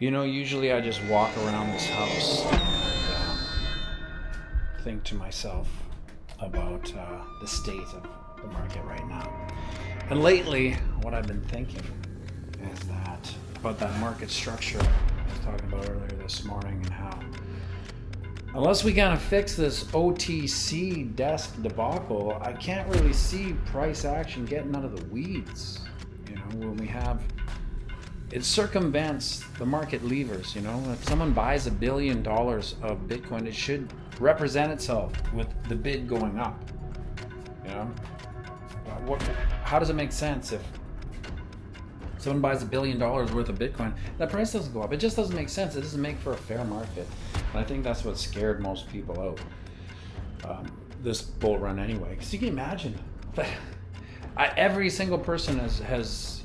Usually I just walk around this house and think to myself about the state of the market right now. And lately, what I've been thinking is that about that market structure I was talking about earlier this morning, and how unless we kind of fix this OTC desk debacle, I can't really see price action getting out of the weeds. When we have, it circumvents the market levers. If someone buys $1 billion of Bitcoin, it should represent itself with the bid going up. How does it make sense if someone buys $1 billion worth of Bitcoin, that price doesn't go up? It just doesn't make sense. It doesn't make for a fair market. And I think that's what scared most people out this bull run anyway. Because you can imagine, every single person has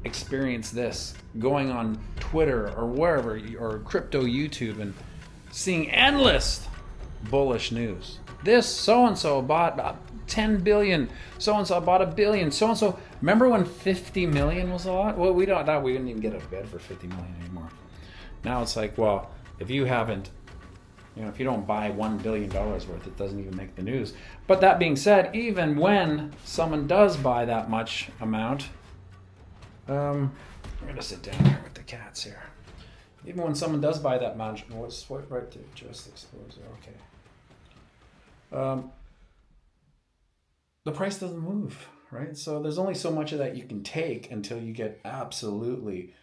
experienced this, going on Twitter or wherever, or crypto YouTube, and seeing endless bullish news. This so-and-so bought 10 billion, so-and-so bought $1 billion, so-and-so. Remember when 50 million was a lot? Well, we didn't even get a bid for 50 million anymore. Now it's like, well, if you haven't, if you don't buy $1 billion worth, it doesn't even make the news. But that being said, even when someone does buy that much amount, I'm gonna sit down here with the cats here. Even when someone does buy that much, what right to just expose it? Okay. The price doesn't move, right? So there's only so much of that you can take until you get absolutely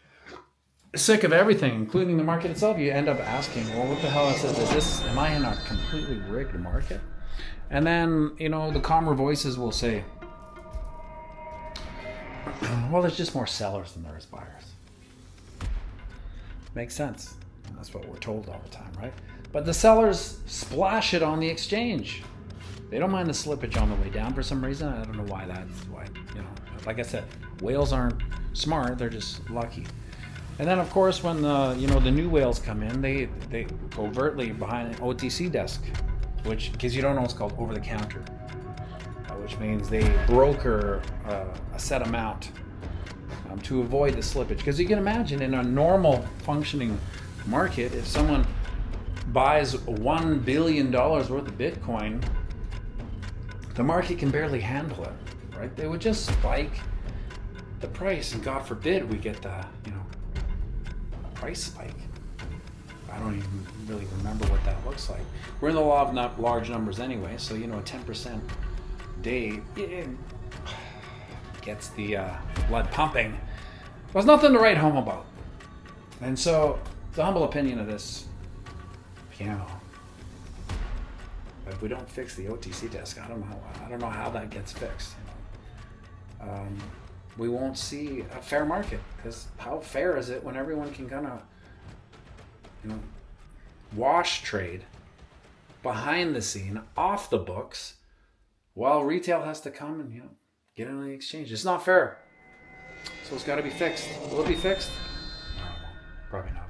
sick of everything, including the market itself. You end up asking, well, what the hell is this? Am I in a completely rigged market? And then, the calmer voices will say, well, there's just more sellers than there is buyers. Makes sense. That's what we're told all the time, right? But the sellers splash it on the exchange. They don't mind the slippage on the way down for some reason. I don't know why that's why. Like I said, whales aren't smart. They're just lucky. And then, of course, when the new whales come in, they overtly behind an OTC desk, which, because you don't know, it's called over the counter, which means they broker a set amount to avoid the slippage. Because you can imagine, in a normal functioning market, if someone buys $1 billion worth of Bitcoin, the market can barely handle it, right? They would just spike the price, and God forbid we get the price spike. I don't even really remember what that looks like. We're in the law of not large numbers anyway, so a 10% day gets the blood pumping. There's nothing to write home about. And so, the humble opinion of this piano, if we don't fix the OTC desk, I don't know how that gets fixed. We won't see a fair market, because how fair is it when everyone can kind of wash trade behind the scene, off the books, while retail has to come and get on the exchange? It's not fair. So it's got to be fixed. Will it be fixed? Probably not.